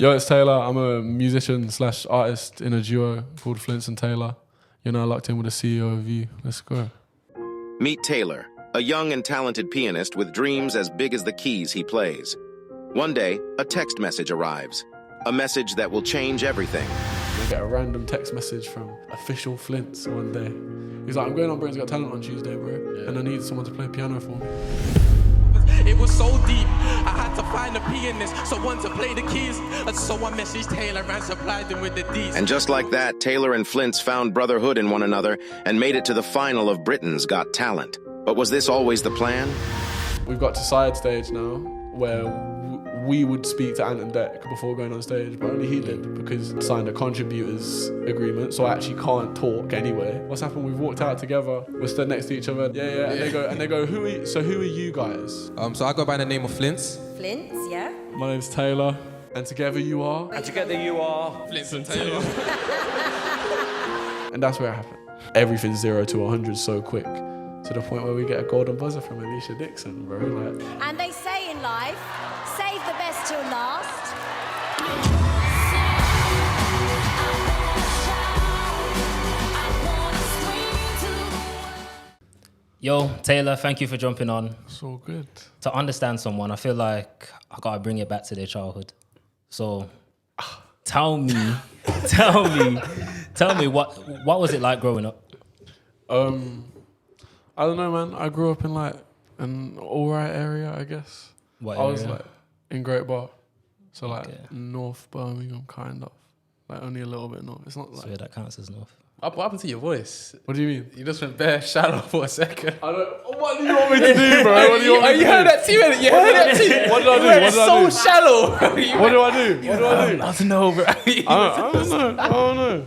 Yo, it's Taylor. I'm a musician / artist in a duo called Flints and Taylor. You're now locked in with the CEO of You. Let's go. Meet Taylor, a young and talented pianist with dreams as big as the keys he plays. One day, a text message arrives. A message that will change everything. I get a random text message from official Flints one day. He's like, I'm going on Britain's Got Talent on Tuesday, bro. Yeah. And I need someone to play piano for me. It was so deep, I had to find a pianist, someone to play the keys. And so I messaged Taylor and supplied him with the D's. And just like that, Taylor and Flints found brotherhood in one another and made it to the final of Britain's Got Talent. But was this always the plan? We've got to side stage now, where we would speak to Ant and Deck before going on stage, but only he did because he signed a contributors agreement, so I actually can't talk anyway. What's happened? We've walked out together, we're stood next to each other. Yeah. And they go, who are you guys? So I go by the name of Flints. Flints, yeah. My name's Taylor, and together you are. And together you are Flints and Taylor. And that's where it happened. Everything's 0 to 100 so quick, to the point where we get a golden buzzer from Alicia Dixon, bro. Like. And they say in life, save the best till last. Yo, Taylor, thank you for jumping on. It's all good. To understand someone, I feel like I gotta bring it back to their childhood. So, tell me, what was it like growing up? I don't know, man. I grew up in like an alright area, I guess. What I was area? like in Great Bar, so like Okay. North Birmingham, kind of. Like only a little bit north. It's not So like. yeah, that counts as North. What happened to your voice? What do you mean? You just went bare shallow for a second. I don't. What do you want me to do, bro? What do you want me to do? You heard that too? You heard that too? What did I do? What did I so do? shallow. What do I do? What do I do? I don't know, bro. I don't know,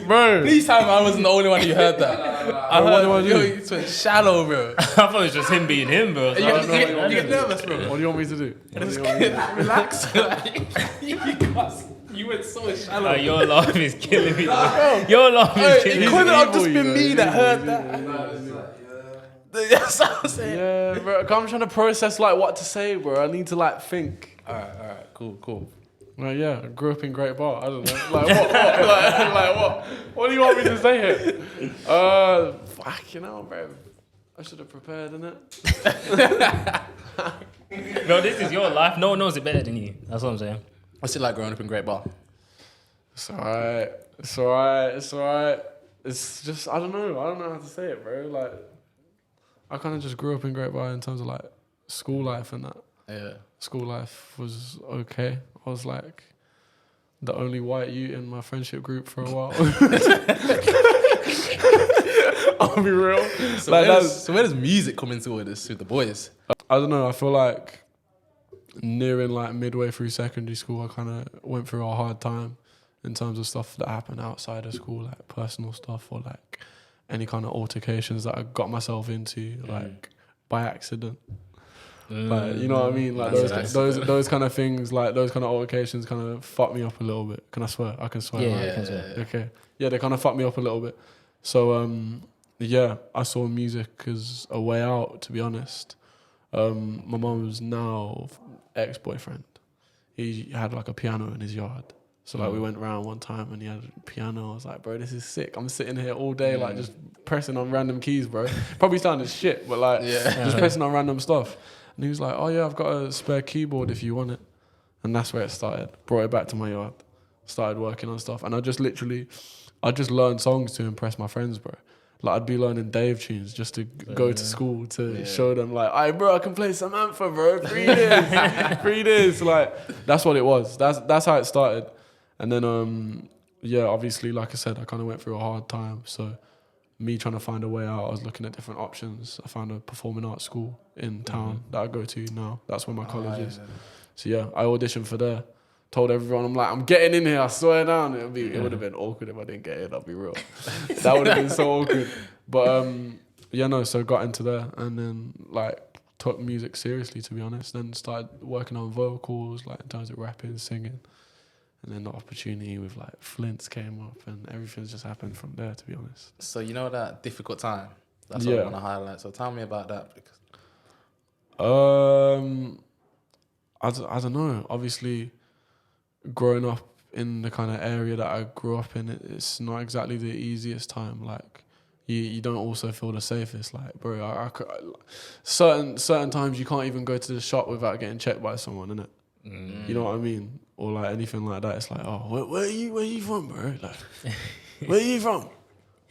bro. Please tell me I wasn't the only one who heard that. I What heard, do I do? Yo, you just went shallow, bro. I thought it was just him being him, bro. You get nervous, bro. What do you want me to do? Relax. You went so shallow. Your laugh is killing me. Your laugh is killing It me. couldn't have just evil, been you me know, that he's heard evil, that. That's what I'm saying. Yeah, bro. I'm trying to process like what to say, bro. I need to like think. Alright, cool. Well, yeah, I grew up in Great Bar. I don't know. Like what? Like what? What do you want me to say here? Fucking hell, bro. I should have prepared, innit? Bro, this is your life. No one knows it better than you. That's what I'm saying. What's it like growing up in Great Bar? It's alright. It's just I don't know how to say it, bro. Like I kind of just grew up in Great Bar in terms of like school life and that. Yeah. School life was okay. I was like the only white youth in my friendship group for a while. I'll be real. So, Like, where does music come into all this with the boys? I don't know. I feel like nearing like midway through secondary school, I kind of went through a hard time in terms of stuff that happened outside of school, like personal stuff or like any kind of altercations that I got myself into, like by accident. Like, you know what I mean? Like those kind of things, like those kind of altercations, kind of fucked me up a little bit. Can I swear? I can swear. Yeah, right? you can swear. Okay. Yeah, they kind of fucked me up a little bit. So yeah, I saw music as a way out. To be honest, my mum's now ex-boyfriend, he had like a piano in his yard. So like we went around one time and he had a piano. I was like, bro, this is sick. I'm sitting here all day like just pressing on random keys, bro. Probably sounded shit, but like just pressing on random stuff. And he was like, oh yeah, I've got a spare keyboard if you want it. And that's where it started. Brought it back to my yard. Started working on stuff. And I just learned songs to impress my friends, bro. Like I'd be learning Dave tunes just to go to school to show them like, "Hey, bro, I can play Samantha, bro. 3 days, 3 days." Like that's what it was. That's how it started. And then yeah, obviously, like I said, I kind of went through a hard time. So me trying to find a way out, I was looking at different options. I found a performing arts school in town that I go to now. That's where my college is. So yeah, I auditioned for there. Told everyone, I'm getting in here, I swear down. It would have been awkward if I didn't get in, I'll be real. That would have been so awkward. But so got into there and then like took music seriously, to be honest. Then started working on vocals, like in terms of rapping, singing. And then the opportunity with like Flints came up and everything's just happened from there, to be honest. So you know that difficult time? That's what I want to highlight. So tell me about that. Because I don't know. Obviously, growing up in the kind of area that I grew up in, it's not exactly the easiest time. Like, you don't also feel the safest. Like, bro, certain times you can't even go to the shop without getting checked by someone, innit? You know what I mean? Or like anything like that. It's like, oh, where are you from, bro? Like, where are you from?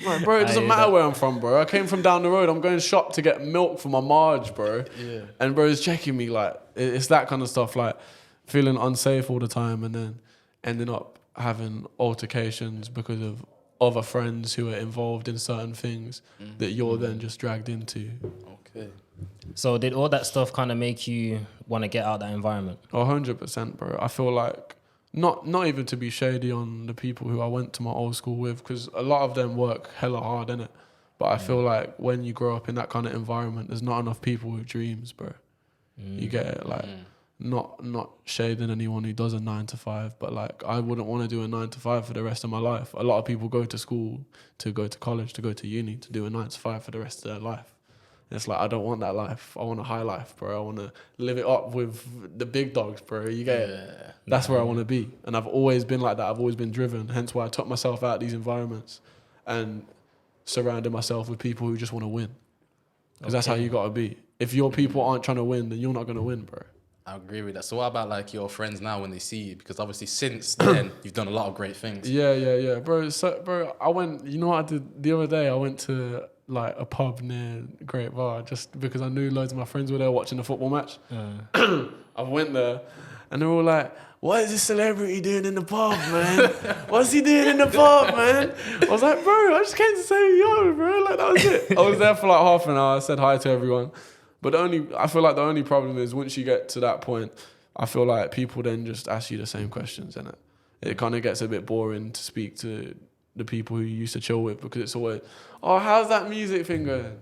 Like, bro, it doesn't matter where I'm from, bro. I came from down the road. I'm going shop to get milk for my Marge, bro. Yeah. And bro's checking me. Like, it's that kind of stuff. Like, feeling unsafe all the time, and then ending up having altercations because of other friends who are involved in certain things that you're then just dragged into. Okay. So did all that stuff kind of make you want to get out of that environment? 100%, bro. I feel like, not even to be shady on the people who I went to my old school with, because a lot of them work hella hard, innit? But I feel like when you grow up in that kind of environment, there's not enough people with dreams, bro. You get it? Like, not shading anyone who does a 9 to 5, but like, I wouldn't want to do a 9 to 5 for the rest of my life. A lot of people go to school, to go to college, to go to uni, to do a 9 to 5 for the rest of their life. It's like, I don't want that life. I want a high life, bro. I want to live it up with the big dogs, bro. You get it? That's where I want to be. And I've always been like that. I've always been driven. Hence why I took myself out of these environments and surrounded myself with people who just want to win. Because that's how you got to be. If your people aren't trying to win, then you're not going to win, bro. I agree with that. So what about like your friends now when they see you? Because obviously since then, you've done a lot of great things. Yeah. Bro, I went, you know what I did the other day? I went to like a pub near Great Bar just because I knew loads of my friends were there watching the football match. I went there and they're all like, what is this celebrity doing in the pub, man? What's he doing in the pub, man? I was like, bro, I just came to say yo, bro. Like, that was it. I was there for like half an hour. I said hi to everyone. But I feel like the only problem is once you get to that point, I feel like people then just ask you the same questions, innit? It kind of gets a bit boring to speak to the people who you used to chill with, because it's always, oh, how's that music thing going?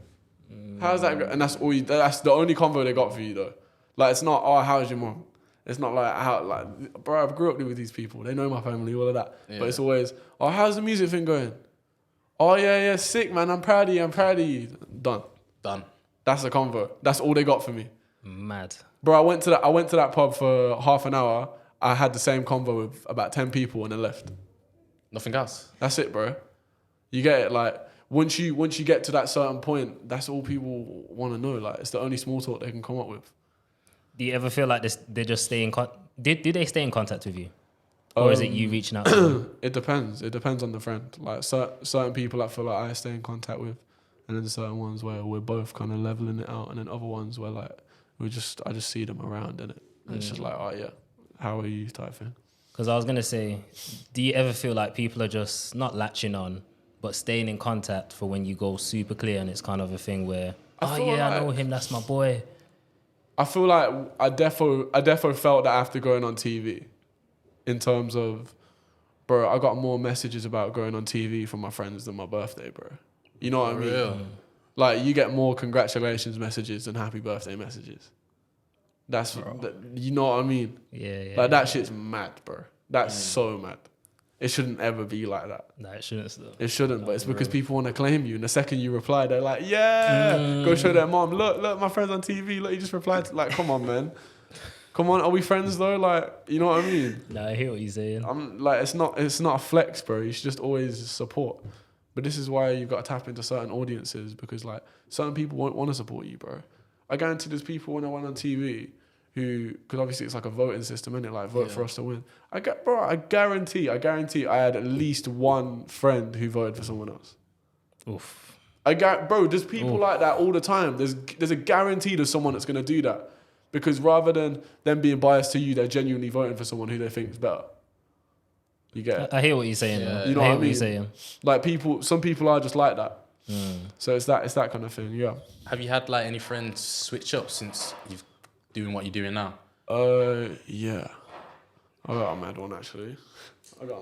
How's that going? And that's the only convo they got for you, though. Like, it's not, oh, how's your mom? It's not like, bro, I grew up with these people. They know my family, all of that. Yeah. But it's always, oh, how's the music thing going? Oh, yeah, sick, man. I'm proud of you. Done. That's the convo. That's all they got for me. Mad. Bro, I went to that pub for half an hour. I had the same convo with about 10 people and then left. Nothing else. That's it, bro. You get it? Like, once you get to that certain point, that's all people want to know. Like, it's the only small talk they can come up with. Do you ever feel like they just stay in contact? Did they stay in contact with you? Or is it you reaching out to them? It depends. It depends on the friend. Like, certain people I feel like I stay in contact with, and then certain ones where we're both kind of leveling it out, and then other ones where like I just see them around, innit? And it's just like, oh yeah, how are you type thing. Because I was gonna say, do you ever feel like people are just not latching on, but staying in contact for when you go super clear, and it's kind of a thing where, I know him, that's my boy. I feel like I defo felt that after going on TV, in terms of, bro, I got more messages about going on TV from my friends than my birthday, bro. You know what I mean? Real. Like, you get more congratulations messages than happy birthday messages. You know what I mean? Yeah. Like, that shit's mad, bro. That's so mad. It shouldn't ever be like that. No, it shouldn't still. It shouldn't, but it's because people want to claim you. And the second you reply, they're like, yeah, go show their mom. Look, my friend's on TV. Look, you just replied. Like, come on, man. Come on, are we friends though? Like, you know what I mean? No, I hear what you're saying. I'm like, it's not a flex, bro. You should just always support. But this is why you've got to tap into certain audiences, because like certain people won't want to support you, bro. I guarantee there's people when I went on TV who, because obviously it's like a voting system, isn't it? Like, vote for us to win. I guarantee I had at least one friend who voted for someone else. Oof. Bro, there's people like that all the time. There's a guarantee there's someone that's going to do that. Because rather than them being biased to you, they're genuinely voting for someone who they think is better. You get it? I hear what you're saying. Yeah. You know what I mean? What you're saying. Like, some people are just like that. So it's that kind of thing, yeah. Have you had like any friends switch up since you've doing what you're doing now? Yeah. I got a mad one, actually. Go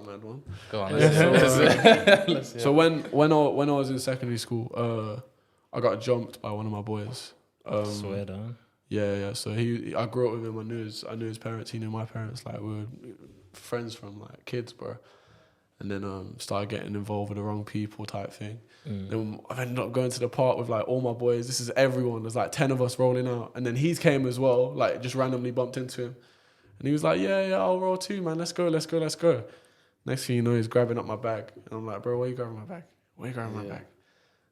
on. So when I was in secondary school, I got jumped by one of my boys. Swear down. Yeah. So I grew up with him. I knew his parents. He knew my parents. Like, we were friends from like kids, bro. And then started getting involved with the wrong people type thing. Then I've ended up going to the park with like all my boys. This is everyone. There's like 10 of us rolling out. And then he came as well. Like, just randomly bumped into him. And he was like, yeah, I'll roll too, man. Let's go. Next thing you know, he's grabbing up my bag. And I'm like, bro, why are you grabbing my bag? Why are you grabbing my bag?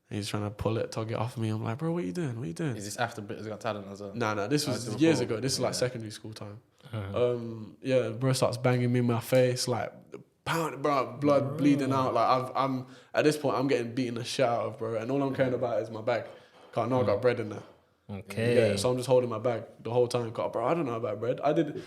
And he's trying to tug it off of me. I'm like, bro, what are you doing? Is this after Britain's Got Talent as well? Nah, this was years ago. This is like secondary school time. Bro starts banging me in my face, like, pound, bro, blood bleeding out. Like, I'm at this point, I'm getting beaten the shit out of, bro. And all I'm caring about is my bag. I know I got bread in there. Okay. Yeah, so I'm just holding my bag the whole time. Bro, I don't know about bread. I did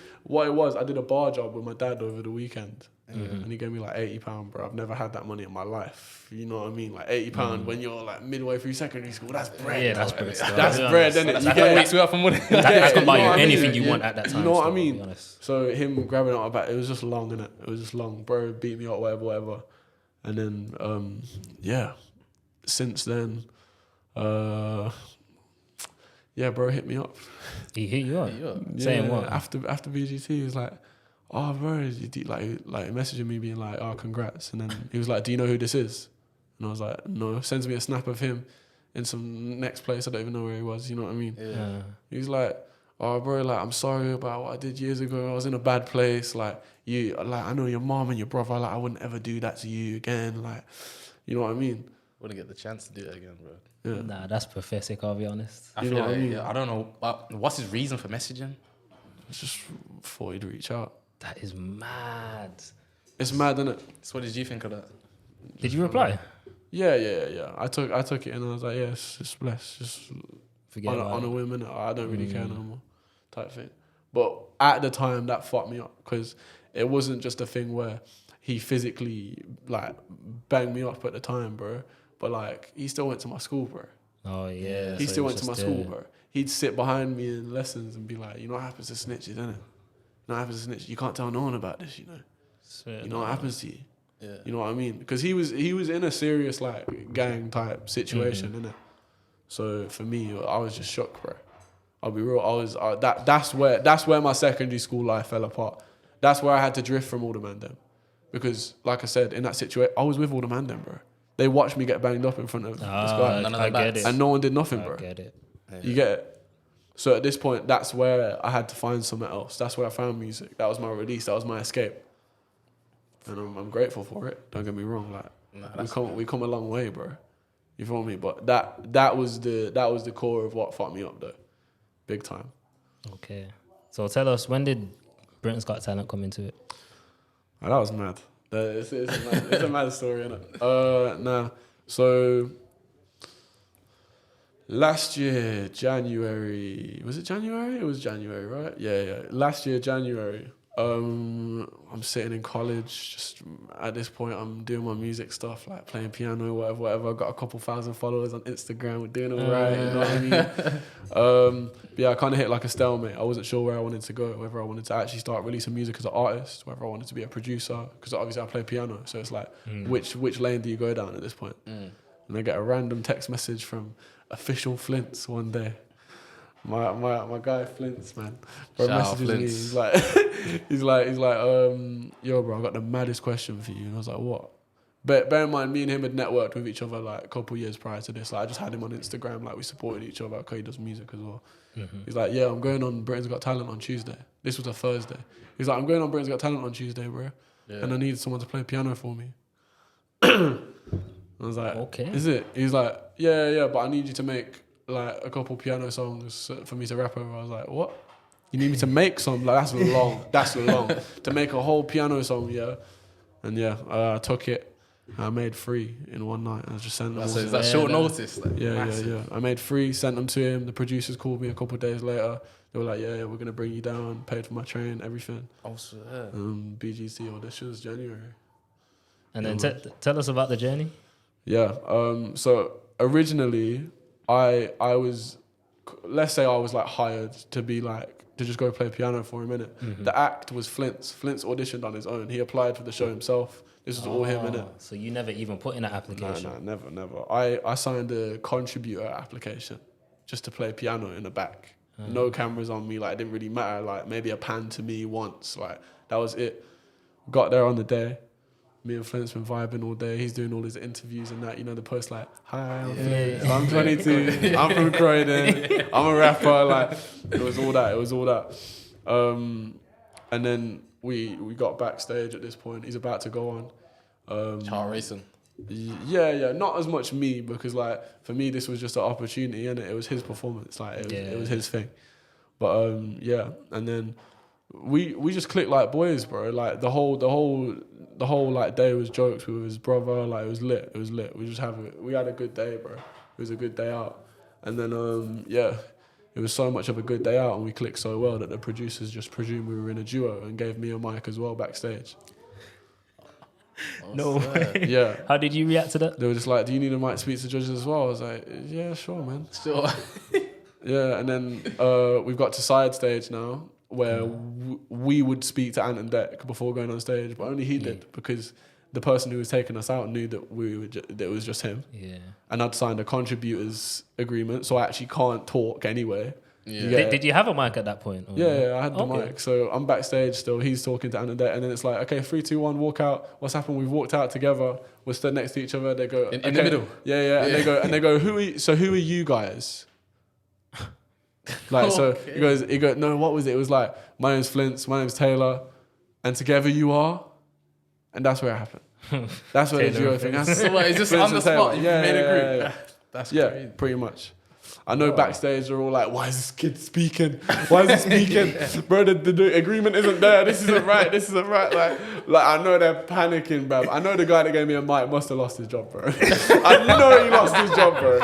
a bar job with my dad over the weekend. And he gave me like £80, bro. I've never had that money in my life. You know what I mean? Like £80 when you're like midway through secondary school. That's bread. Yeah, that's bread. That's bread, isn't it? That's worth for money. That can buy you know what I anything mean? you want at that time. You know what I still, to be mean? honest. So him grabbing out my back, it was just long, innit? It was just long. Bro beat me up, whatever. And then, since then, bro hit me up. He hit you up? Saying what? After BGT, he was like, oh, bro, like messaging me being like, oh, congrats. And then he was like, do you know who this is? And I was like, no. Sends me a snap of him in some next place. I don't even know where he was. You know what I mean? Yeah. He was like, oh, bro, like, I'm sorry about what I did years ago. I was in a bad place. Like, I know your mom and your brother. Like, I wouldn't ever do that to you again. Like, you know what I mean? Wouldn't get the chance to do it again, bro. Yeah. Nah, that's pathetic, I'll be honest. I feel like, I don't know. What's his reason for messaging? It's just thought he'd reach out. That is mad. It's mad, isn't it? So what did you think of that? Did you reply? Yeah. I took it and I was like, yes, just bless. Just Forget about on a whim, innit? I don't really care no more, type thing. But at the time, that fucked me up because it wasn't just a thing where he physically like banged me up at the time, bro. But like he still went to my school, bro. Oh yeah. He so still it went was to my just school, bro. He'd sit behind me in lessons and be like, you know what happens to snitches, innit? You know what happens to snitches? You can't tell no one about this, you know. You know what happens to you. Yeah. You know what I mean? Because he was in a serious like gang type situation, innit? So for me, I was just shocked, bro. I'll be real. That's where my secondary school life fell apart. That's where I had to drift from all the man them, because like I said, in that situation, I was with all the man them, bro. They watched me get banged up in front of this guy, I get it. and no one did nothing, bro. I get it. You get it? So at this point, that's where I had to find something else. That's where I found music. That was my release. That was my escape. And I'm grateful for it. Don't get me wrong. Like we come a long way, bro. You feel me? But that was the core of what fucked me up, though, big time. Okay. So tell us, when did Britain's Got Talent come into it? Oh, that was mad. It's a mad story, innit? So last year, January, was it January? It was January, right? Yeah. Last year, January, I'm sitting in college, just at this point, I'm doing my music stuff, like playing piano, whatever. I've got a couple thousand followers on Instagram, we're doing all right, you know what I mean? But I kind of hit like a stalemate. I wasn't sure where I wanted to go, whether I wanted to actually start releasing music as an artist, whether I wanted to be a producer, because obviously I play piano, so it's like, which lane do you go down at this point? And I get a random text message from Official Flints one day. My guy Flints, man, bro, messages me. He's like, yo, bro, I got the maddest question for you. And I was like, what? But bear in mind, me and him had networked with each other like a couple years prior to this. Like, I just had him on Instagram. Like, we supported each other because he does music as well. He's like, yeah, I'm going on Britain's Got Talent on Tuesday. This was a Thursday. He's like, I'm going on Britain's Got Talent on Tuesday, bro. Yeah. And I need someone to play piano for me. I was like, okay. Is it? He's like, yeah, but I need you to make like a couple piano songs for me to rap over. I was like, what? You need me to make some? Like, that's long. To make a whole piano song, yeah. And I took it. I made 3 in one night. I just sent them. So is that short notice? Like, yeah. I made 3, sent them to him. The producers called me a couple of days later. They were like, yeah, we're going to bring you down, paid for my train, everything. Oh, so BGC auditions, January. And then tell us about the journey. Yeah. So originally, I was, let's say I was like hired to be like, to just go play piano for a minute. The act was Flint's. Flint's auditioned on his own. He applied for the show himself. This was all him, innit? So you never even put in an application? No, never. I signed a contributor application just to play piano in the back. No cameras on me. Like, it didn't really matter. Like, maybe a pan to me once. Like, that was it. Got there on the day. Me and Flint's been vibing all day. He's doing all his interviews and that. You know, the post like, hi, I'm Flint. I'm 22. I'm from Croydon. I'm a rapper. Like, it was all that. And And then we got backstage at this point. He's about to go on. Chart racing. Yeah, not as much me, because like for me this was just an opportunity, and it was his performance, like it was his thing. But and then we just clicked like boys, bro. Like the whole like day was jokes with his brother. Like it was lit. We had a good day, bro. It was a good day out. And then it was so much of a good day out, and we clicked so well that the producers just presumed we were in a duo and gave me a mic as well backstage. No way. Yeah. How did you react to that? They were just like, "Do you need a mic to speak to judges as well?" I was like, "Yeah, sure, man." Sure. Yeah, and then we've got to side stage now, where we would speak to Ant and Dec before going on stage, but only he did, because the person who was taking us out knew that that it was just him. Yeah. And I'd signed a contributors agreement, so I actually can't talk anyway. Yeah. Did you have a mic at that point? Or Yeah, I had the mic. So I'm backstage still. He's talking to Ant and Dec, and then it's like, okay, 3, 2, 1, walk out. What's happened? We've walked out together. We're stood next to each other. They go in the middle. Yeah. And they go, who are you guys? Like, so he goes, no, what was it? It was like, my name's Flint, my name's Taylor, and together you are, and that's where it happened. That's where the duo thing. So what, is this on the spot? You made a group. Yeah. That's Yeah, crazy. pretty much. I know backstage they're all like, why is this kid speaking? Why is he speaking? Bro, the agreement isn't there. This isn't right. Like I know they're panicking, bruv. I know the guy that gave me a mic must have lost his job, bro. I know he lost his job, bro.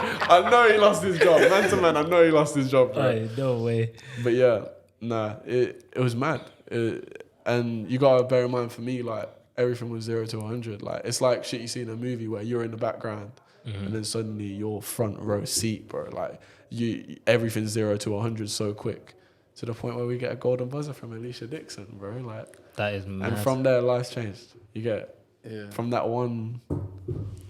Man to man, I know he lost his job, bro. Aye, no way. But yeah, it was mad. And you gotta bear in mind, for me, like, everything was 0 to 100. Like, it's like shit you see in a movie where you're in the background, and then suddenly you're front row seat, bro. Like, everything's 0 to 100 so quick, to the point where we get a golden buzzer from Alicia Dixon, bro. Like, that is mad. and from there, life's changed. You get from that one,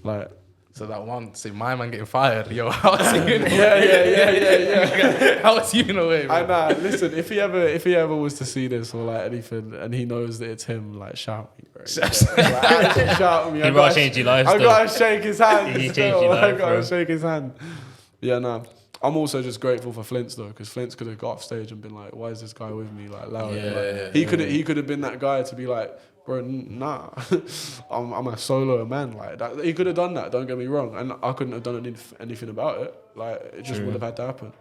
like. So that one, say my man getting fired. Yo, how was he in a way? Yeah. How was he in a way, bro? I know. Listen, if he ever was to see this or like anything, and he knows that it's him, like, shout me, bro. Like, shout me. He gotta change your life. I gotta shake his hand. He changed still. your life, I gotta bro. shake his hand. Yeah, nah. I'm also just grateful for Flint's though, because Flint's could have got off stage and been like, "Why is this guy with me?" Like, loud. He could have been that guy to be like, "Bro, nah, I'm a solo man." Like that. He could have done that. Don't get me wrong, and I couldn't have done anything about it. Like, it just would have had to happen.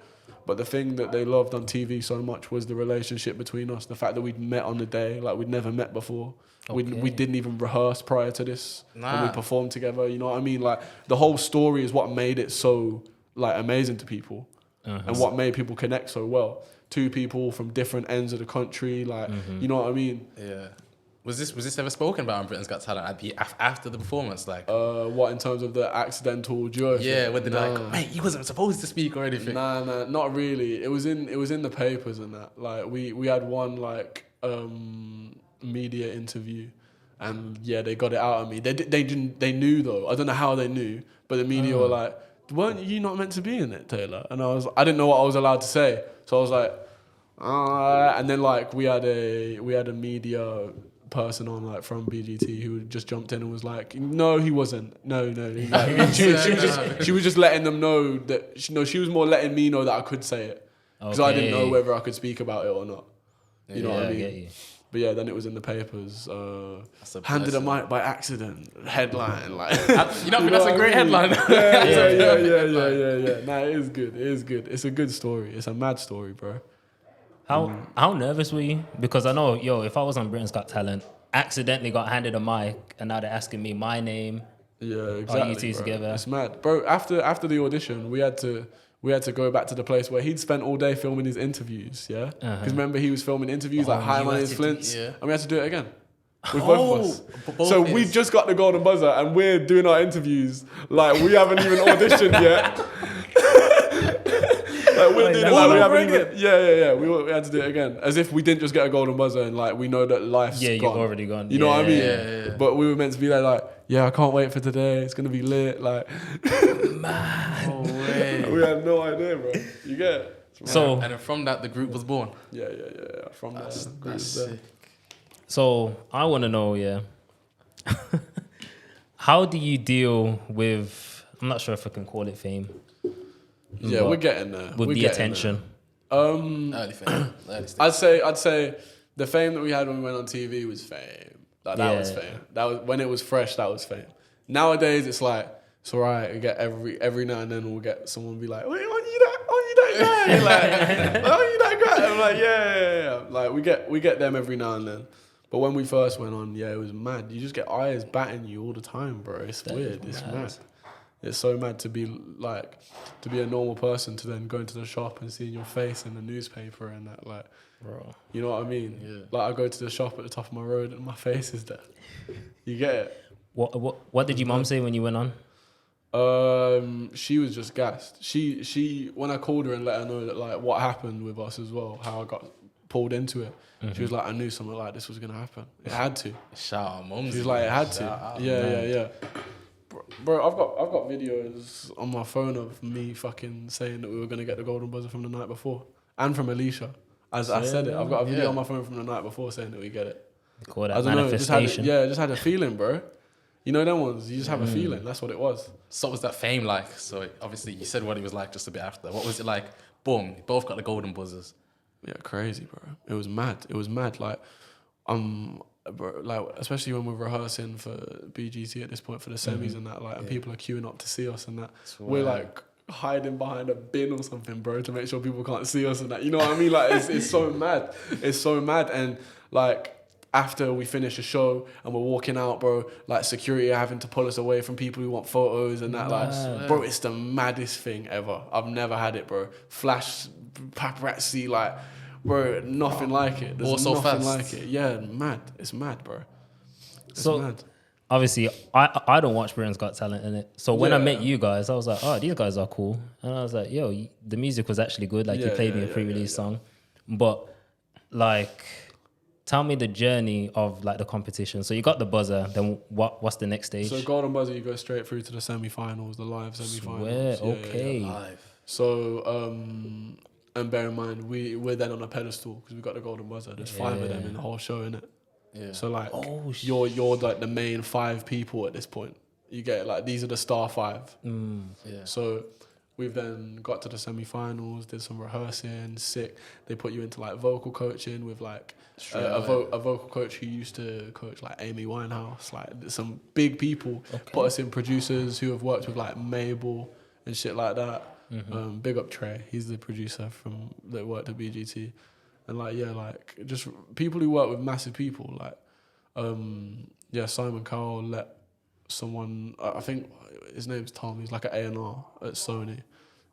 But the thing that they loved on TV so much was the relationship between us. The fact that we'd met on the day, like we'd never met before. We didn't even rehearse prior to this. And we performed together. You know what I mean? Like, the whole story is what made it so, like, amazing to people, and what made people connect so well. Two people from different ends of the country, like, you know what I mean? Yeah. Was this ever spoken about on Britain's Got Talent after the performance? Like, what, in terms of the accidental duo thing? yeah, when they're like, mate, you wasn't supposed to speak or anything. Nah, not really. It was in the papers and that. Like, we had one like media interview, and yeah, they got it out of me. They knew though. I don't know how they knew, but the media were like, "Weren't you not meant to be in it, Taylor?" And I didn't know what I was allowed to say, so I was like, and then like we had a media person on, like, from BGT, who just jumped in and was like, "No, he wasn't. No." Like, she was just letting them know that she was more letting me know that I could say it, because I didn't know whether I could speak about it or not. You know what I mean? Get you. But yeah, then it was in the papers. Handed a mic by accident. Headline, like. You don't think that's a great headline? Yeah. Nah, it is good. It's a good story. It's a mad story, bro. How nervous were you? Because I know, if I was on Britain's Got Talent, accidentally got handed a mic, and now they're asking me my name. Yeah, exactly. Are you two together? It's mad, bro. After the audition, we had to go back to the place where he'd spent all day filming his interviews. Yeah, because remember, he was filming interviews like, "Hi, my name's Flint," and we had to do it again with both of us. So we just got the golden buzzer, and we're doing our interviews like we haven't even auditioned yet. Like, we're doing it like we haven't even. Yeah. We had to do it again, as if we didn't just get a golden buzzer and like we know that life's gone. You've already gone. You know what I mean? Yeah. But we were meant to be like, yeah, I can't wait for today. It's gonna be lit. Like, Man. No way. we had no idea, bro. You get it? So, and then from that, the group was born. Yeah. From That's there. sick. So I want to know, how do you deal with? I'm not sure if I can call it fame. Yeah, we're getting there. With the attention. Early fame. Early stage. I'd say the fame that we had when we went on TV was fame. Like that was fame. That was when it was fresh. That was fame. Nowadays it's like it's alright. We get every now and then we'll get someone be like, "Wait, aren't you that guy?" Like, "Aren't you that guy?" I'm like, yeah. Like we get them every now and then. But when we first went on, it was mad. You just get eyes batting you all the time, bro. It's weird. It's mad. It's so mad to be a normal person to then go into the shop and seeing your face in the newspaper and that, like, bro. You know what I mean? Yeah. Like I go to the shop at the top of my road and my face is there. You get it? What did your mum say when you went on? She was just gassed. She when I called her and let her know that like what happened with us as well, how I got pulled into it. She was like, I knew something like this was gonna happen. It had to. Shout out, mum. She was like, it had to. Yeah. Bro, I've got videos on my phone of me fucking saying that we were gonna get the golden buzzer from the night before, and from Alicia. As I said it, I've got a video on my phone from the night before saying that we get it. Call that manifestation. Just had a feeling, bro. You know them ones. You just have a feeling. That's what it was. So what was that fame like? So obviously you said what it was like just a bit after. What was it like? Boom, you both got the golden buzzers. Yeah, crazy, bro. It was mad. Like, bro, like especially when we're rehearsing for BGT at this point for the semis and that, like, and people are queuing up to see us and that. We're like hiding behind a bin or something, bro, to make sure people can't see us and that. You know what I mean? Like, it's so mad. It's so mad. And like after we finish a show and we're walking out, bro, like security are having to pull us away from people who want photos and that. Like, bro, it's the maddest thing ever. I've never had it, bro. Flash, paparazzi, like, bro, nothing like it. There's also nothing fast. like it. Yeah, mad. It's mad, bro. It's So, mad. Obviously, I don't watch Britain's Got Talent in it. So when I met you guys, I was like, oh, these guys are cool. And I was like, yo, the music was actually good. Like, you played me a pre-release song. But, like, tell me the journey of, like, the competition. So you got the buzzer. Then what's the next stage? So golden buzzer, you go straight through to the semi-finals, the live semi-finals. Swear, okay. Live. So, and bear in mind, we're then on a pedestal because we got the golden buzzer. There's 5 of them in the whole show, innit? Yeah. So like, you're like the main 5 people at this point. You get it? Like, these are the star 5. Yeah. So we've then got to the semi-finals, did some rehearsing, sick. They put you into like vocal coaching with like a vocal coach who used to coach like Amy Winehouse, like some big people. Put us in producers who have worked with like Mabel and shit like that. Big up Trey, he's the producer that worked at BGT. And like, like just people who work with massive people, like, Simon Cowell let someone, I think his name's Tom, he's like an A&R at Sony,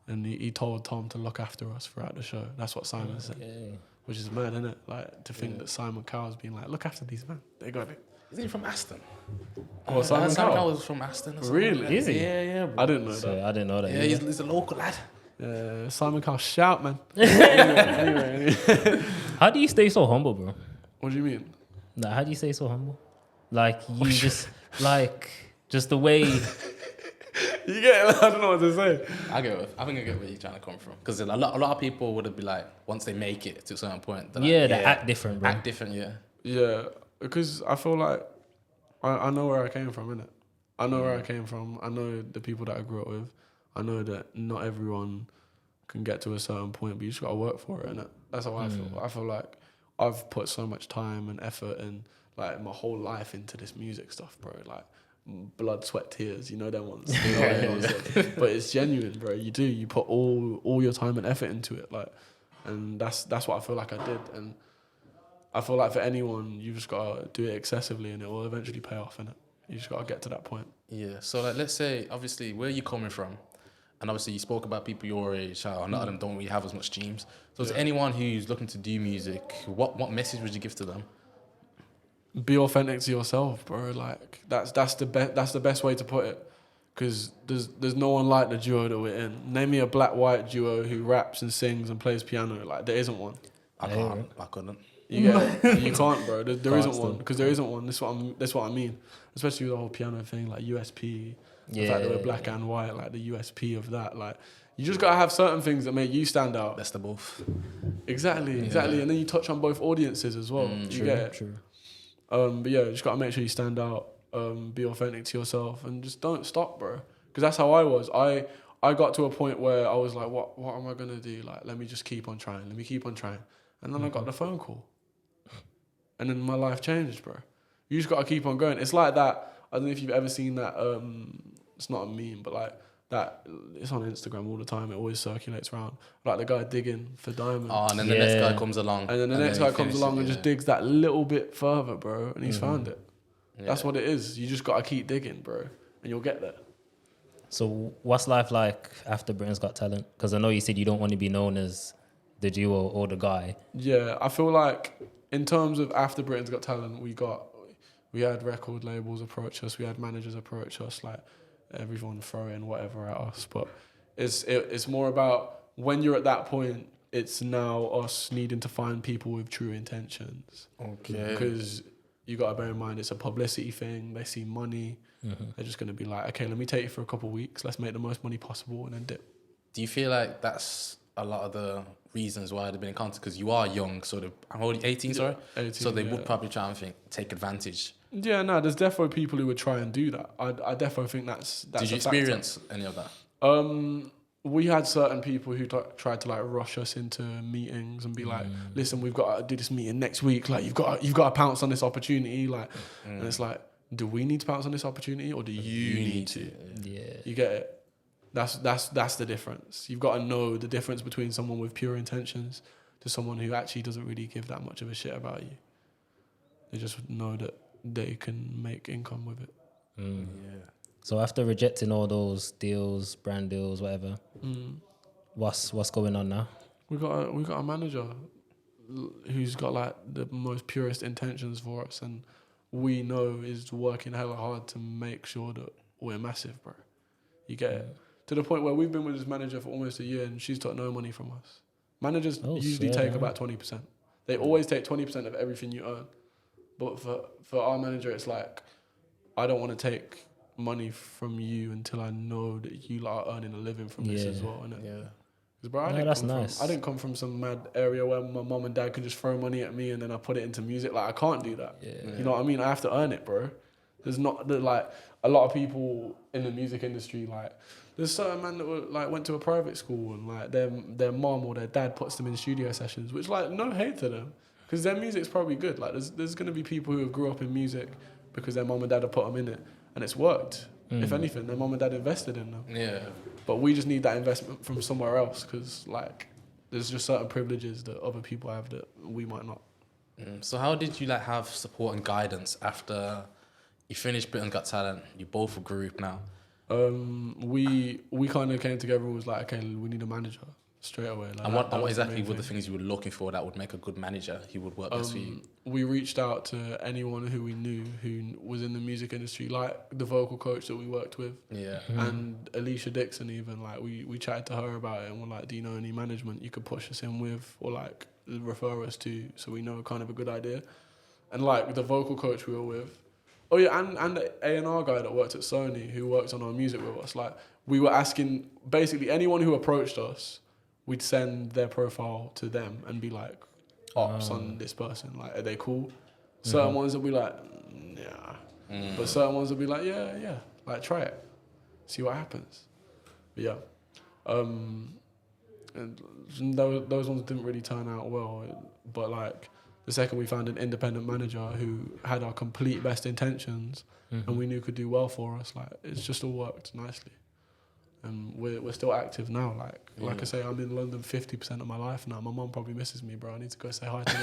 and he told Tom to look after us throughout the show. That's what Simon said, which is mad, isn't it? Like, to think that Simon Cowell's been like, look after these men, they got it. Isn't he from Aston? Oh, Simon Cowell was from Aston. Really? Is he? Yeah, bro. I didn't know that. I didn't know that. Yeah, he's a local lad. Simon Cowell, shout, man. anyway. How do you stay so humble, bro? What do you mean? Like, how do you stay so humble? Like, you just, like, just the way... You get it? I don't know what to say. I think I get where you're trying to come from. Because a lot of people would be like, once they make it to a certain point, they act different, bro. Act different, yeah. Yeah, because I feel like I know where I came from, innit? I know where I came from. I know the people that I grew up with. I know that not everyone can get to a certain point, but you just got to work for it, innit? That's how I feel. I feel like I've put so much time and effort and like my whole life into this music stuff, bro. Like, blood, sweat, tears, you know them ones. You know them ones. But it's genuine, bro. You do. You put all your time and effort into it, like, and that's what I feel like I did. And I feel like for anyone, you just gotta do it excessively, and it will eventually pay off, innit? You just gotta get to that point. Yeah. So like, let's say, obviously, where are you coming from? And obviously, you spoke about people your age. A lot of them don't really have as much streams. So to anyone who's looking to do music, what message would you give to them? Be authentic to yourself, bro. Like, that's the best way to put it. Because there's no one like the duo that we're in. Name me a black-white duo who raps and sings and plays piano. Like, there isn't one. I couldn't. You get it? You can't, bro. There isn't one. Because there isn't one. That's what I mean. Especially with the whole piano thing, like USP. The fact that we're black and white, like the USP of that. Like, you just gotta have certain things that make you stand out. Best of both. Exactly. And then you touch on both audiences as well. You get it? True. But yeah, just gotta make sure you stand out. Be authentic to yourself, and just don't stop, bro. Because that's how I was. I got to a point where I was like, what am I gonna do? Like, let me just keep on trying. And then I got the phone call. and then my life changed, bro. You just gotta keep on going. It's like that. I don't know if you've ever seen that. It's not a meme, but like that. It's on Instagram all the time. It always circulates around. Like the guy digging for diamonds. Oh, and then the next guy comes along. And then the next guy comes along and just digs that little bit further, bro, and he's found it. Yeah. That's what it is. You just gotta keep digging, bro, and you'll get there. So what's life like after Britain's Got Talent? Because I know you said you don't want to be known as the duo or the guy. Yeah, I feel like in terms of after Britain's Got Talent, we had record labels approach us, we had managers approach us, like everyone throwing whatever at us. But it's more about when you're at that point, it's now us needing to find people with true intentions. Okay. Because you got to bear in mind it's a publicity thing. They see money. They're just going to be like, okay, let me take you for a couple of weeks. Let's make the most money possible and then dip. Do you feel like that's a lot of the reasons why they've been in contact? Because you are young, sort of. I'm only 18, sorry? 18, so they would probably try and take advantage. Yeah, no, there's definitely people who would try and do that. I definitely think that's Did you experience any of that? We had certain people who tried to like rush us into meetings and be like, listen, we've got to do this meeting next week. Like, you've got to pounce on this opportunity. Like, and it's like, do we need to pounce on this opportunity or do you need to? Yeah. You get it? That's the difference. You've got to know the difference between someone with pure intentions to someone who actually doesn't really give that much of a shit about you. They just know that they can make income with it. Yeah. So after rejecting all those deals, brand deals, whatever, what's going on now? We got a manager who's got like the most purest intentions for us, and we know is working hella hard to make sure that we're massive, bro. You get it? To the point where we've been with this manager for almost a year and she's took no money from us. Managers usually take about 20%. They always take 20% of everything you earn. But for our manager, it's like, I don't want to take money from you until I know that you are earning a living from this as well, innit? Yeah. Because, bro, I didn't come from some mad area where my mom and dad can just throw money at me and then I put it into music. Like, I can't do that. Yeah. You know what I mean? I have to earn it, bro. There's not, like, a lot of people in the music industry, like, there's certain men that were, like, went to a private school and, like, their mom or their dad puts them in studio sessions, which, like, no hate to them. Because their music's probably good. Like, there's going to be people who have grew up in music because their mom and dad have put them in it. And it's worked. If anything, their mom and dad invested in them. Yeah. But we just need that investment from somewhere else because, like, there's just certain privileges that other people have that we might not. So how did you, like, have support and guidance after you finished Britain's Got Talent? You both a group now. We kind of came together and was like, okay, we need a manager straight away. Like, and what exactly were the things you were looking for that would make a good manager who would work best for you? We reached out to anyone who we knew who was in the music industry, like the vocal coach that we worked with. Yeah. And Alicia Dixon even, like, we chatted to her about it and we're like, do you know any management you could push us in with or, like, refer us to so we know kind of a good idea? And, like, the vocal coach we were with, oh yeah, and the A&R guy that worked at Sony who worked on our music with us, like, we were asking basically anyone who approached us, we'd send their profile to them and be like, ops on this person, like, are they cool? Certain ones will be like, yeah. But certain ones will be like, yeah, like, try it. See what happens. But yeah. And those ones didn't really turn out well. But, like, the second we found an independent manager who had our complete best intentions and we knew could do well for us, like, it's just all worked nicely. And we're still active now. Like I say, I'm in London 50% of my life now. My mum probably misses me, bro. I need to go say hi to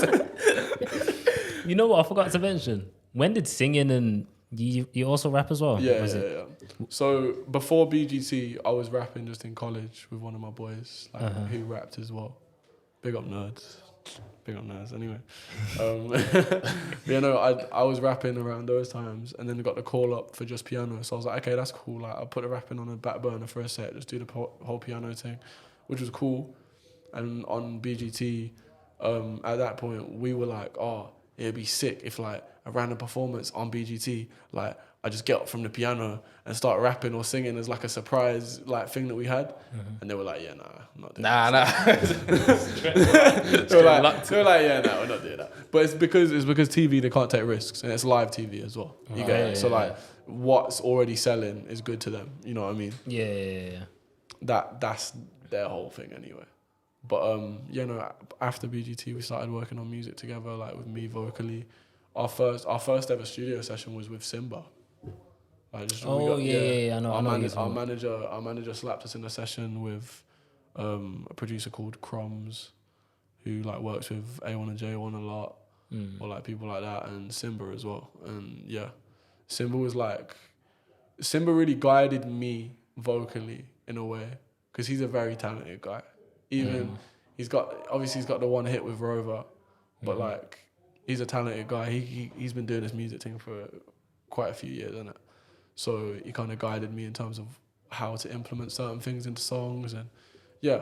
her. You know what I forgot to mention? When did singing and you also rap as well? Yeah. So before BGT, I was rapping just in college with one of my boys, like, who rapped as well. Big up nerds. Anyway. I was rapping around those times and then I got the call up for just piano. So I was like, okay, that's cool. Like, I'll put the rapping on a back burner for a set, just do the whole piano thing, which was cool. And on BGT, at that point, we were like, oh, it'd be sick if, like, a random performance on BGT, like, I just get up from the piano and start rapping or singing as, like, a surprise, like, thing that we had. And they were like, yeah, nah, I'm not doing that. They were like, yeah, no, we're not doing that. But it's because TV, they can't take risks, and it's live TV as well. You get it? So, like, what's already selling is good to them. You know what I mean? Yeah. That's their whole thing anyway. But you know, after BGT, we started working on music together, like with me vocally. Our first ever studio session was with Simba. Like just, I know. Our manager slapped us in a session with a producer called Crumbs, who like works with A1 and J1 a lot, or like people like that, and Simba as well. And yeah, Simba really guided me vocally in a way, because he's a very talented guy. Even he's got the one hit with Rover, but like he's a talented guy. He's been doing this music thing for quite a few years, isn't it? So he kind of guided me in terms of how to implement certain things into songs, and yeah,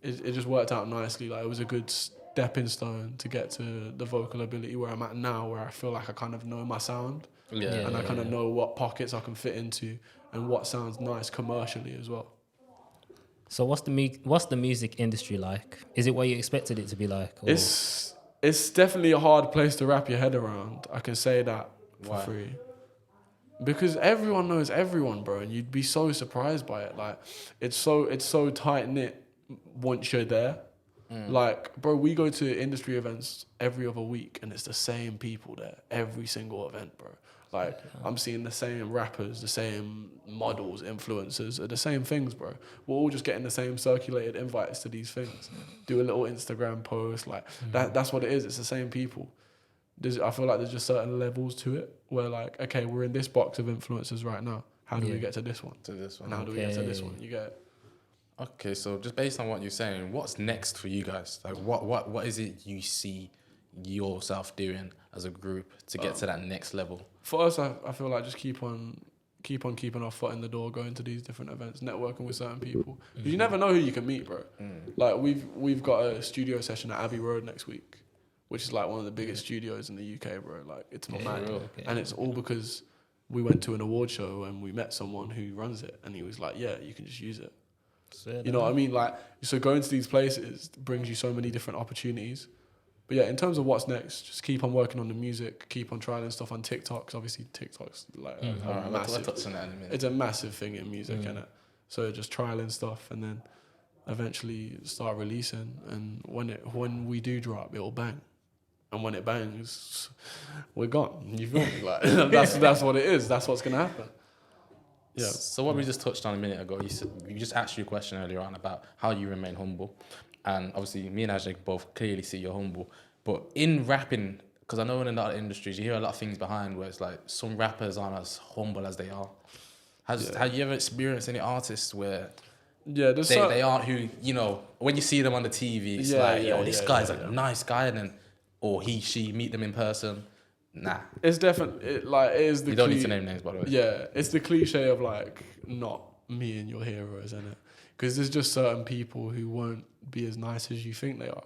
it just worked out nicely. Like it was a good stepping stone to get to the vocal ability where I'm at now, where I feel like I kind of know my sound, and I kind of know what pockets I can fit into and what sounds nice commercially as well. So what's the music industry like? Is it what you expected it to be like? Or? It's definitely a hard place to wrap your head around. I can say that for free. Because everyone knows everyone, bro, and you'd be so surprised by it. Like, it's so tight knit once you're there. Like, bro, we go to industry events every other week, and it's the same people there every single event, bro. Like, I'm seeing the same rappers, the same models, influencers, the same things, bro. We're all just getting the same circulated invites to these things. Do a little Instagram post, like that's what it is. It's the same people. I feel like there's just certain levels to it where, like, okay, we're in this box of influencers right now. How do we get to this one? And how do we get to this one? You get it? Okay, so just based on what you're saying, what's next for you guys? Like, what is it you see yourself doing as a group to get to that next level? For us, I feel like just keep on keeping our foot in the door, going to these different events, networking with certain people. You never know who you can meet, bro. Like we've got a studio session at Abbey Road next week, which is like one of the biggest studios in the UK, bro. Like it's mad, and it's all because we went to an award show and we met someone who runs it, and he was like, "Yeah, you can just use it." You know what I mean? Like, so going to these places brings you so many different opportunities. But yeah, in terms of what's next, just keep on working on the music, keep on trialing stuff on TikTok, because obviously TikTok's like massive. Touch on that in a minute. It's a massive thing in music, innit? So just trialing stuff and then eventually start releasing. And when we do drop, it'll bang. And when it bangs, we're gone. You feel me? Like that's what it is. That's what's gonna happen. Yeah. So what we just touched on a minute ago, you just asked you a question earlier on about how you remain humble. And obviously, me and Ajay both clearly see you're humble. But in rapping, because I know in a lot of industries, you hear a lot of things behind where it's like some rappers aren't as humble as they are. Have you ever experienced any artists where they aren't who, you know, when you see them on the TV, it's this guy's a nice guy, and then, or she meet them in person, nah. It's definitely, it is the You don't need to name names, by the way. Yeah, it's the cliche of like, not me and your heroes, isn't it? Because there's just certain people who won't be as nice as you think they are.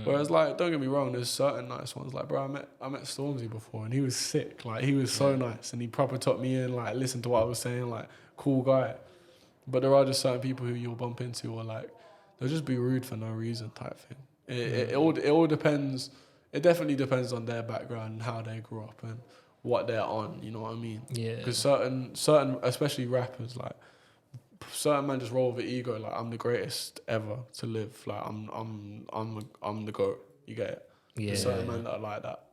Whereas, like, don't get me wrong, there's certain nice ones. Like, bro, I met Stormzy before, and he was sick. Like, he was so nice, and he proper took me in, like, listened to what I was saying, like, cool guy. But there are just certain people who you'll bump into, or like, they'll just be rude for no reason type thing. It all depends. It definitely depends on their background and how they grew up and what they're on. You know what I mean? Yeah. Because certain, especially rappers, like, certain men just roll with the ego, like, I'm the greatest ever to live. Like, I'm the GOAT. You get it? Yeah. There's certain men that are like that,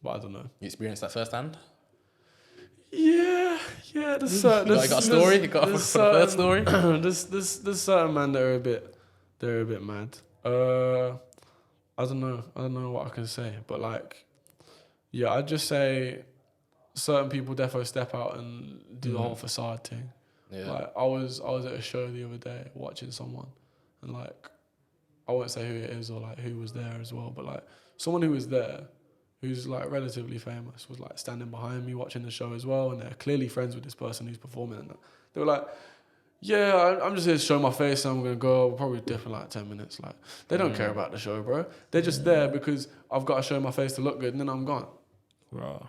but I don't know. You experienced that firsthand? Yeah. There's certain. You got a story? You got a first story? There's certain men that are a bit mad. I don't know what I can say, but like, yeah, I'd just say certain people defo step out and do the whole facade thing. Yeah. Like, I was at a show the other day watching someone, and like, I won't say who it is or like who was there as well, but like someone who was there, who's like relatively famous, was like standing behind me watching the show as well, and they're clearly friends with this person who's performing. And they were like, "Yeah, I'm just here to show my face, and I'm gonna go. I'll probably dip in like 10 minutes." Like, they don't care about the show, bro. They're just there because I've got to show my face to look good, and then I'm gone. Right.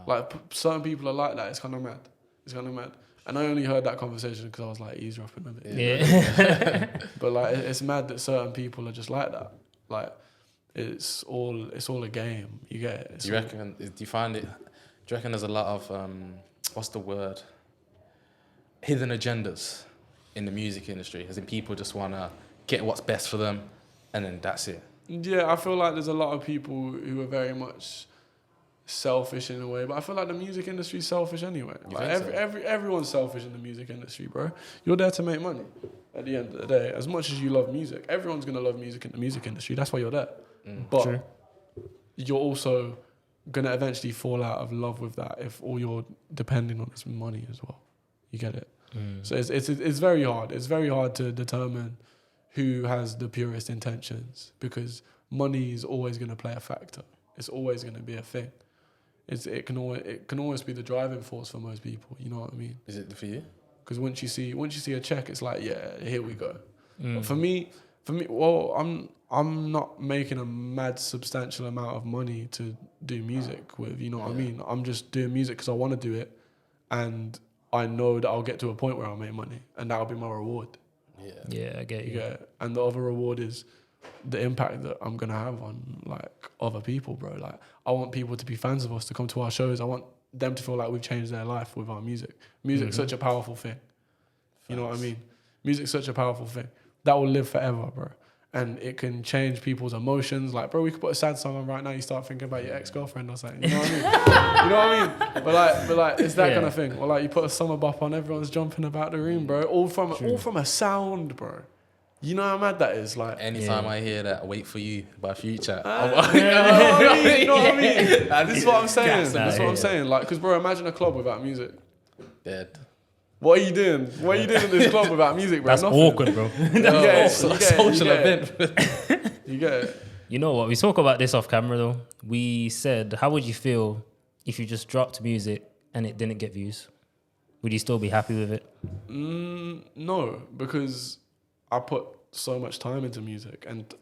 Like, certain people are like that. It's kind of mad. And I only heard that conversation because I was like eavesdropping a bit. Yeah. But like, it's mad that certain people are just like that. Like, it's all a game. You get it. Do you reckon there's a lot of what's the word? Hidden agendas in the music industry, as in people just want to get what's best for them, and then that's it. Yeah, I feel like there's a lot of people who are very much selfish in a way, but I feel like the music industry is selfish anyway. Like everyone's selfish in the music industry, bro. You're there to make money at the end of the day. As much as you love music, everyone's gonna love music in the music industry. That's why you're there. But True. you're also gonna eventually fall out of love with that if all you're depending on is money as well. You get it? So it's very hard. It's very hard to determine who has the purest intentions, because money is always going to play a factor. It's always going to be a thing. It can always be the driving force for most people. You know what I mean? Is it for you? Because once you see a check, it's like, yeah, here we go. But for me, well, I'm not making a mad substantial amount of money to do music with. You know what I mean? I'm just doing music because I want to do it, and I know that I'll get to a point where I'll make money, and that'll be my reward. Yeah, I get you. Yeah, and the other reward is the impact that I'm gonna have on like other people, bro. Like, I want people to be fans of us, to come to our shows. I want them to feel like we've changed their life with our music. Music's such a powerful thing. You know what I mean? Music's such a powerful thing that will live forever, bro. And it can change people's emotions. Like, bro, we could put a sad song on right now. You start thinking about your ex-girlfriend or something. You know what I mean? You know what I mean? But like, it's that kind of thing. Or like, you put a summer bop on, everyone's jumping about the room, bro. All from a sound, bro. You know how mad that is? Like, anytime I hear that, "Wait for You" by Future. you know what I mean? This is what I'm saying. This is what I'm saying. Like, because, bro, imagine a club without music. Dead. What are you doing? What are you doing in this club without music, bro? That's Nothing. awkward, bro. Social event. You get it. You know what? We talk about this off camera though. We said, how would you feel if you just dropped music and it didn't get views? Would you still be happy with it? No, because I put so much time into music, and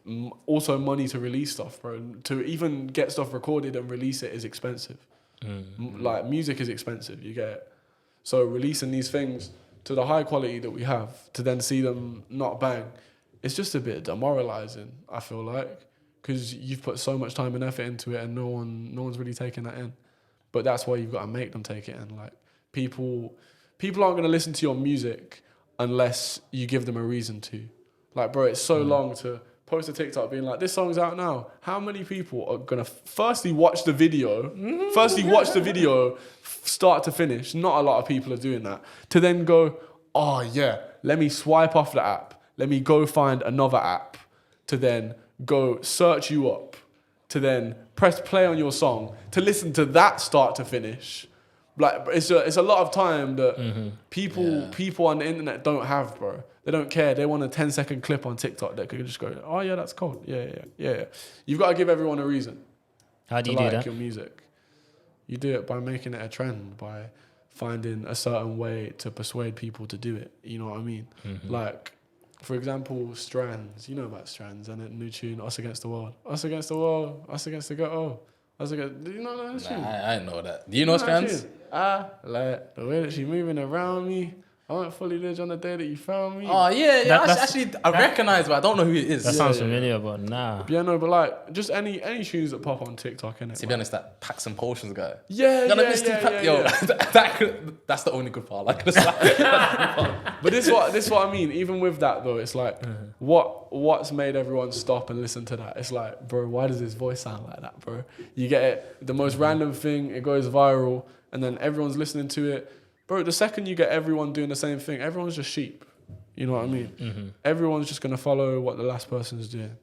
also money to release stuff, bro. To even get stuff recorded and release it is expensive. Like, music is expensive, you get it? So releasing these things to the high quality that we have, to then see them not bang, it's just a bit demoralizing, I feel like, because you've put so much time and effort into it and no one's really taking that in. But that's why you've got to make them take it in. Like, people aren't going to listen to your music unless you give them a reason to. Like, bro, it's so long to post a TikTok being like, this song's out now. How many people are going to firstly watch the video, start to finish? Not a lot of people are doing that. To then go, oh yeah, let me swipe off the app. Let me go find another app. To then go search you up. To then press play on your song. To listen to that start to finish. Like, it's a lot of time that people on the internet don't have, bro. They don't care. They want a 10-second clip on TikTok that could just go, oh yeah, that's cold. Yeah. You've got to give everyone a reason. How do you do that? Your music. You do it by making it a trend, by finding a certain way to persuade people to do it. You know what I mean? Like, for example, Strands. You know about Strands and a new tune, Us Against the World. Us Against the World. Us Against the Ghetto. Do you know that tune? I didn't know that. Do you know Strands? Like the way that she moving around me. I went fully ledge on the day that you found me. Oh yeah. I recognize, but I don't know who it is. That sounds familiar, but nah. Yeah, no, but like, just any tunes that pop on TikTok, innit? To be honest, that Packs and Potions guy. Yeah. That's the only good part. Like, but this is what I mean. Even with that though, it's like, what's made everyone stop and listen to that? It's like, bro, why does his voice sound like that, bro? You get it, the most random thing, it goes viral, and then everyone's listening to it. Bro, the second you get everyone doing the same thing, everyone's just sheep. You know what I mean? Everyone's just gonna follow what the last person's doing.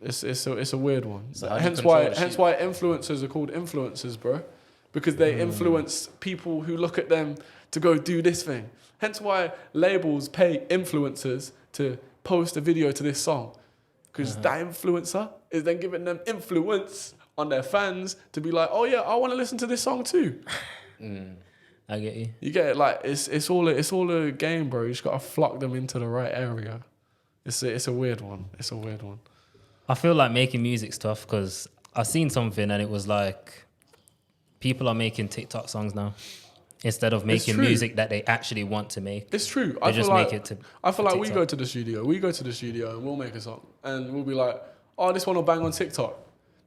It's a weird one. So hence why influencers are called influencers, bro, because they influence people who look at them to go do this thing. Hence why labels pay influencers to post a video to this song, because that influencer is then giving them influence on their fans to be like, oh yeah, I want to listen to this song too. I get you. You get it? Like, it's all a game, bro. You just gotta flock them into the right area. It's a weird one. It's a weird one. I feel like making music's tough because I seen something and it was like, people are making TikTok songs now instead of making music that they actually want to make. It's true. I feel like we go to the studio. And we'll make a song and we'll be like, oh, this one will bang on TikTok.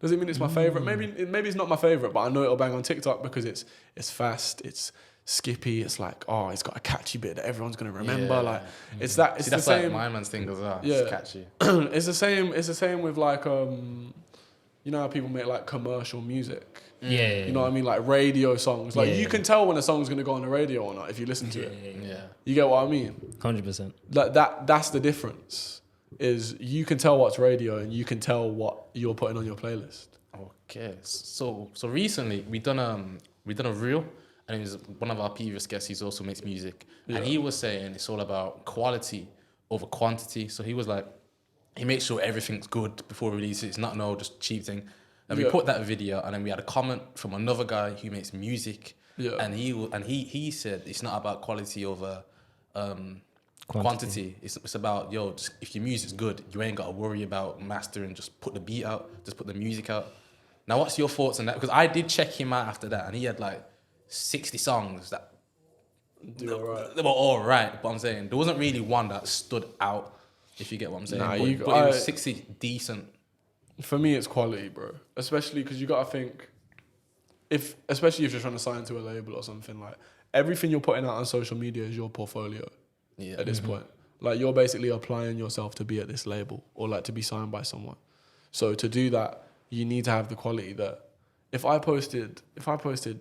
Does it mean it's my favorite? Maybe it's not my favorite, but I know it'll bang on TikTok because it's fast, it's skippy. It's like, oh, it's got a catchy bit that everyone's gonna remember. Like, it's that. It's See, the that's same. like my man's thing as well. Yeah. It's catchy. It's the same. It's the same with like you know how people make like commercial music. Yeah. You know what I mean? Like radio songs. Like you can tell when a song's gonna go on the radio or not if you listen to it. Yeah. You get what I mean? 100%. Like that's the difference. Is you can tell what's radio and you can tell what you're putting on your playlist. Okay. So recently we done a reel, and it was one of our previous guests. He also makes music, and he was saying it's all about quality over quantity. So he was like, he makes sure everything's good before we release it. It's not just cheap thing. And we put that video, and then we had a comment from another guy who makes music, and he said it's not about quality over quantity. It's about just, if your music's good, you ain't got to worry about mastering. Just put the beat out, just put the music out. Now, what's your thoughts on that? Because I did check him out after that, and he had like 60 songs that they were all right. But I'm saying there wasn't really one that stood out. If you get what I'm saying, but it was 60 decent. For me, it's quality, bro. Especially because you gotta think, especially if you're trying to sign to a label or something, like everything you're putting out on social media is your portfolio. Yeah. At this point, like you're basically applying yourself to be at this label or like to be signed by someone. So to do that, you need to have the quality that. If I posted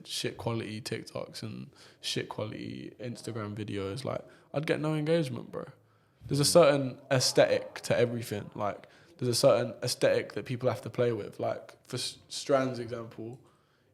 shit quality TikToks and shit quality Instagram videos, like I'd get no engagement, bro. There's a certain aesthetic to everything. Like there's a certain aesthetic that people have to play with. Like for Strand's example,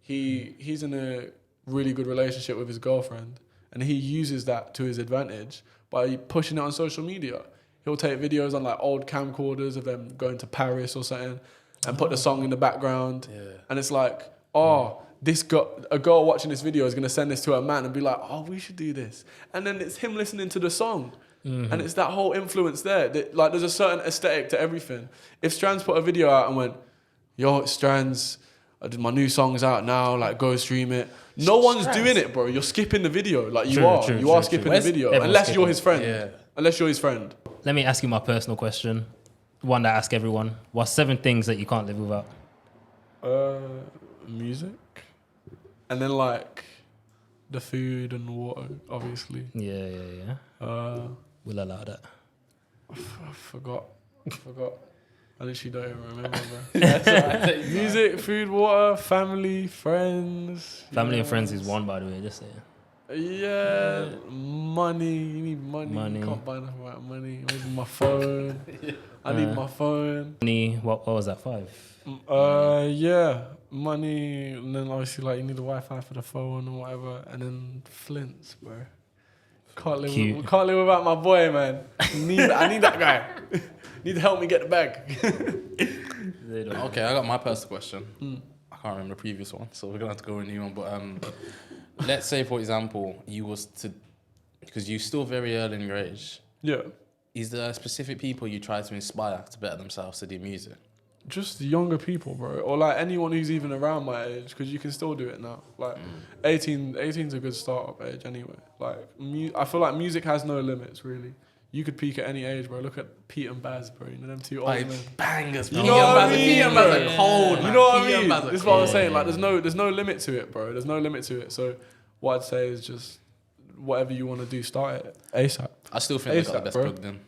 he's in a really good relationship with his girlfriend, and he uses that to his advantage by pushing it on social media. He'll take videos on like old camcorders of them going to Paris or something, and put the song in the background. Yeah. And it's like, a girl watching this video is gonna send this to her man and be like, oh, we should do this. And then it's him listening to the song. Mm-hmm. And it's that whole influence there. That, like, there's a certain aesthetic to everything. If Strands put a video out and went, yo, Strands, my new song's out now, like, go stream it. No one's doing it, bro. You're skipping the video. Like, you are skipping the video. Unless you're his friend. Yeah. Unless you're his friend. Let me ask you my personal question. One that I ask everyone. What's 7 things that you can't live without? Music. And then, like, the food and water, obviously. Yeah. We'll allow that. I forgot. I literally don't even remember, bro. Music, food, water, family, friends. Family and friends is one, by the way, just saying. Yeah, money. You need money. You can't buy nothing without money. Maybe my phone. I need my phone. Money, what was that, 5? Yeah, money, and then obviously like you need the Wi-Fi for the phone or whatever, and then flints, bro. Can't live without my boy, man. I need that guy. Need to help me get the bag. Okay, I got my personal question. I can't remember the previous one, so we're gonna have to go with a new one. But let's say, for example, because you're still very early in your age. Yeah. Is there specific people you try to inspire to better themselves to do music? Just younger people, bro, or like anyone who's even around my age, because you can still do it now. Like 18's a good start-up age anyway. Like I feel like music has no limits, really. You could peak at any age, bro. Look at Pete and Baz, bro. You know them two old men. Bangers, bro. You know what I mean? Pete and Baz are cold, man. You know what I mean? This is what I'm saying. Like there's no limit to it, bro. There's no limit to it. So what I'd say is just whatever you want to do, start it ASAP. I still think they got the best plugged in.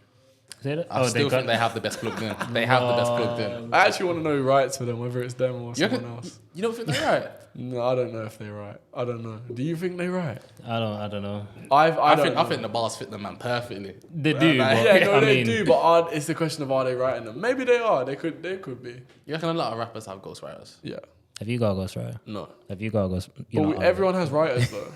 I still think they have the best plugged in. They have the best plugged in. I actually want to know who writes for them, whether it's them or someone else. You don't think they write? No, I don't know if they write. I don't know. Do you think they write? I don't know. I think the bars fit them, man, perfectly. They do. They do. But it's the question of are they writing them? Maybe they are. They could be. You reckon a lot of rappers have ghostwriters? Yeah. Have you got a ghostwriter? No. Have you got a ghost? Everyone has writers though.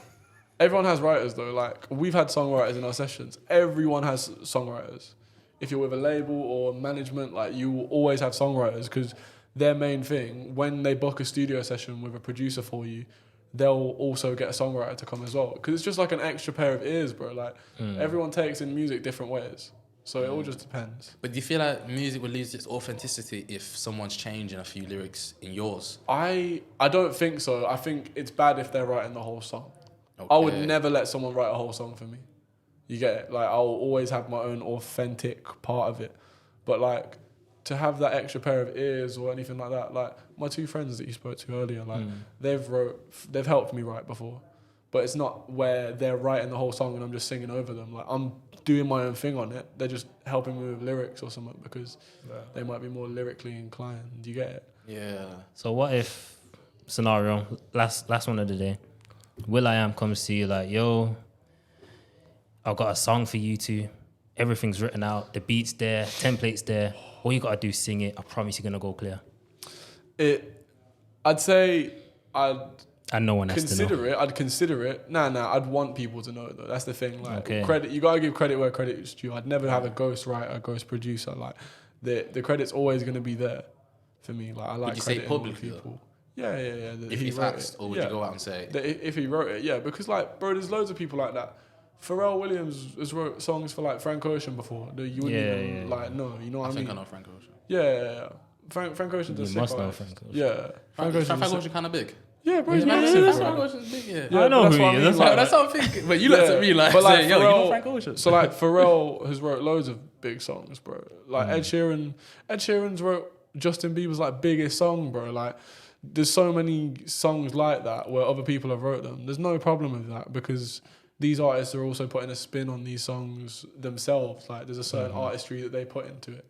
Everyone has writers though. Like we've had songwriters in our sessions. Everyone has songwriters. If you're with a label or management, like you will always have songwriters because their main thing, when they book a studio session with a producer for you, they'll also get a songwriter to come as well. Because it's just like an extra pair of ears, bro. Like everyone takes in music different ways. So it all just depends. But do you feel like music would lose its authenticity if someone's changing a few lyrics in yours? I don't think so. I think it's bad if they're writing the whole song. Okay. I would never let someone write a whole song for me. You get it? Like, I'll always have my own authentic part of it. But, like, to have that extra pair of ears or anything like that, like, my 2 friends that you spoke to earlier, like, they've helped me write before. but it's not where they're writing the whole song and I'm just singing over them. Like I'm doing my own thing on it. They're just helping me with lyrics or something because they might be more lyrically inclined. Do you get it? Yeah. So what if scenario last one of the day, will.i.am comes to you like, yo, I've got a song for you two. Everything's written out. The beat's there. Template's there. All you gotta do is sing it. I promise you're gonna go clear. I'd say and no one has to know. I'd consider it. Nah. I'd want people to know though. That's the thing. Like credit, you gotta give credit where credit is due. I'd never have a ghost writer, a ghost producer. Like the credit's always gonna be there for me. Like I like. Would you say publicly people? Yeah. If he asked, or would you go out and say? If he wrote it, yeah. Because like, bro, there's loads of people like that. Pharrell Williams has wrote songs for like Frank Ocean before. You wouldn't even like know. You know what I mean? I know Frank Ocean. Yeah. Frank Ocean's a sick must know artist. Frank Ocean. Yeah. Frank Ocean kind of big. Yeah, bro, he's massive. Frank Ocean's big, yeah. I know who he is. That's what I'm thinking. But you looked at me like, saying, yo, you know Frank Ocean. So like, Pharrell has wrote loads of big songs, bro. Like Ed Sheeran's wrote Justin Bieber's like biggest song, bro. Like, there's so many songs like that where other people have wrote them. There's no problem with that because these artists are also putting a spin on these songs themselves. Like, there's a certain artistry that they put into it.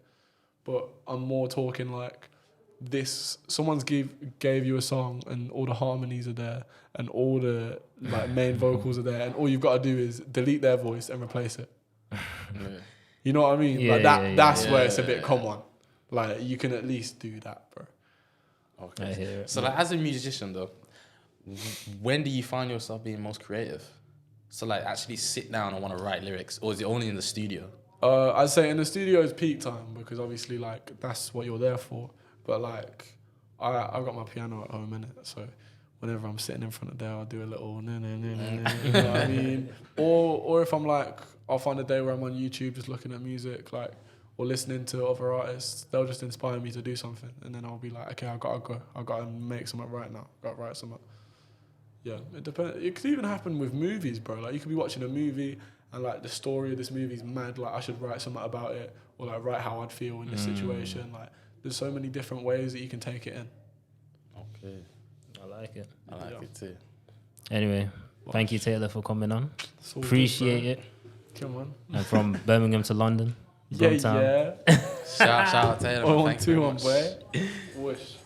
But I'm more talking like this. Someone's gave you a song and all the harmonies are there and all the like main vocals are there and all you've got to do is delete their voice and replace it. You know what I mean? Like that's where it's a bit, come on. Like, you can at least do that, bro. Okay. So like, as a musician though, when do you find yourself being most creative? So like, actually sit down and want to write lyrics, or is it only in the studio? I'd say in the studio is peak time because obviously like that's what you're there for. But like, I've got my piano at home, innit? So whenever I'm sitting in front of there, I'll do a little you know what I mean? Or if I'm like, I'll find a day where I'm on YouTube just looking at music, like, or listening to other artists. They'll just inspire me to do something, and then I'll be like, okay, I gotta go. I gotta make something right now. Gotta write something. Yeah, it depends. It could even happen with movies, bro. Like, you could be watching a movie and like the story of this movie's mad. Like, I should write something about it, or like write how I'd feel in this situation. Like, there's so many different ways that you can take it in. Okay, I like it. I like it too. Anyway, thank you, Taylor, for coming on. Appreciate it. Come on. And from Birmingham to London. Yeah. Shout out Taylor. 1-2 on, boy. Wish.